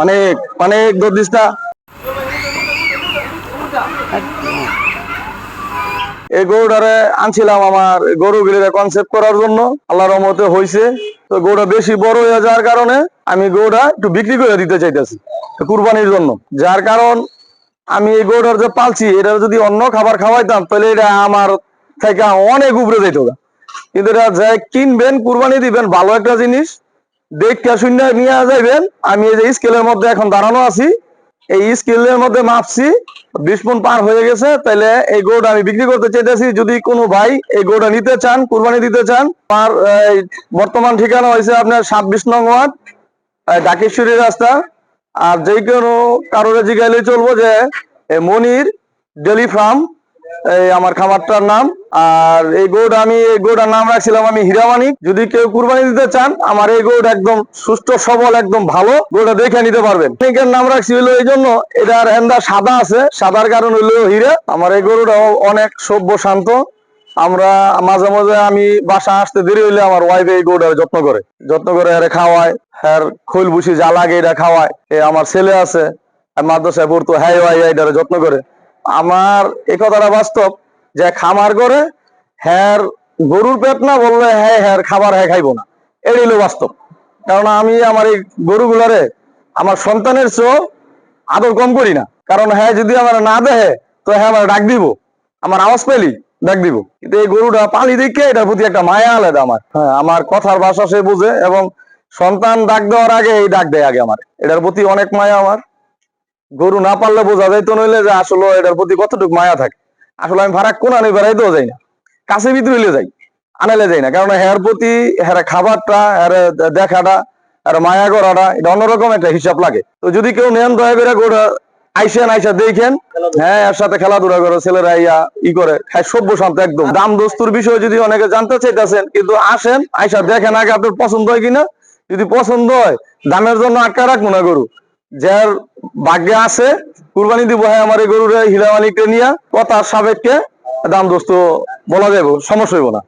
অনেক অনেক দুধ দিস না। এই গরুটারে আনছিলাম আমার গরুগুলির কনসেপ্ট করার জন্য, আল্লাহর রহমতে হয়েছে। তো গরুটা বেশি বড় হয়ে যাওয়ার কারণে আমি গরুটা একটু বিক্রি করে দিতে চাইতেছি কুরবানির জন্য। যার কারণ আমি এই গরুটার যে পালছি, এটা যদি অন্য খাবার খাওয়াইতাম তাহলে এটা আমার থেকে অনেক উপরে যেত। কিন্তু এটা যে কিনবেন কুরবানি দিবেন ভালো একটা জিনিস দেখে শুনে নিয়ে যাইবেন। আমি এই যে স্কেলের মধ্যে এখন দাঁড়ানো আছি, এই স্কেলের মধ্যে মাপছি 20 মণ পার হয়ে গেছে। তাহলে এই গরুটা আমি বিক্রি করতে চাইতেছি। যদি কোনো ভাই এই গরুটা নিতে চান, কুরবানি দিতে চান, আমার বর্তমান ঠিকানা হয়েছে আপনার 26 নং ওয়ার্ড, ঢাকেশ্বরী রাস্তা। আর যে কোনো কারোর জিগাইলে চলবো যে মনির ডেলি ফার্ম এই আমার খামারটার নাম। আর এই গরুটার নাম রাখছিলাম আমি হীরামানিক। যদি কেউ কুরবানি দিতে চান, আমার এই গরুটা একদম সুস্থ সবল, একদম ভালো, গরুটা দেখে নিতে পারবেন। মানিকের নাম রাখছি হইলো এই জন্য, এটার হেন্দা সাদা আছে, সাদার কারণ হইলো হীরা। আমার এই গরুটাও অনেক সভ্য শান্ত। আমরা মাঝে মাঝে আমি বাসা আসতে দেরি হইলে আমার ওয়াইফ এই গরুটার যত্ন করে এর খাওয়ায়, এর খৈল ভুসি যা লাগে এটা খাওয়ায়। আমার ছেলে আছে মাদ্রাসায় পড়তো, হ্যাঁ ভাই এটার যত্ন করে। আমার এই কথাটা বাস্তব যে খামার করে হ্যার গরুর পেট না বললে হ্যাঁ হ্যার খাবার হ্যাঁ খাইবো না, এটাই হলো বাস্তব। কারণ আমি আমার এই গরুগুলারে আমার সন্তানের চেয়েও আদর কম করি না। কারণ হ্যাঁ যদি আমার না দেহে তো হ্যাঁ আমার ডাক দিব, আমার আওয়াজ পেলি ডাক দিব। কিন্তু এই গরুটা পালি দেখে এটার প্রতি একটা মায়া আলাদা আমার। হ্যাঁ, আমার কথার ভাষা সে বুঝে এবং সন্তান ডাক দেওয়ার আগে এই ডাক দেয় আগে। আমার এটার প্রতি অনেক মায়া। আমার গরু না পারলে বোঝা যাইতো নইলে যে আসলে এটার প্রতি কতটুকু মায়া থাকে। আসলে আমি ভাড়া কোন আনি বেড়াইতেও যাই না, কাছে ভিতরে যাই, আনাইলে যাই না। কারণ হের প্রতি হের খাবারটা, হের দেখাটা, আর মায়া করাটা এটা অন্যরকম একটা হিসাব লাগে। তো যদি কেউ নেন দয়া করে গোটা আইসা দেখেন। হ্যাঁ, এর সাথে খেলাধুলা করে ছেলেরা ই করে খায়, সভ্য শান্ত একদম। দাম দস্তুর বিষয়ে যদি অনেকে জানতে চাইতেছেন, কিন্তু আসেন আইসা দেখেন আগে আপনার পছন্দ হয় কিনা। যদি পছন্দ হয়, দামের জন্য আটকা রাখবো না গরু। যার ভাগ্যে আছে কুরবানি দিব, হ্যাঁ আমার এই গরুর হীরামানিককে নিয়ে কথার সাপেক্ষে দাম দোস্ত বলা যাবো, সমস্যা হইব না।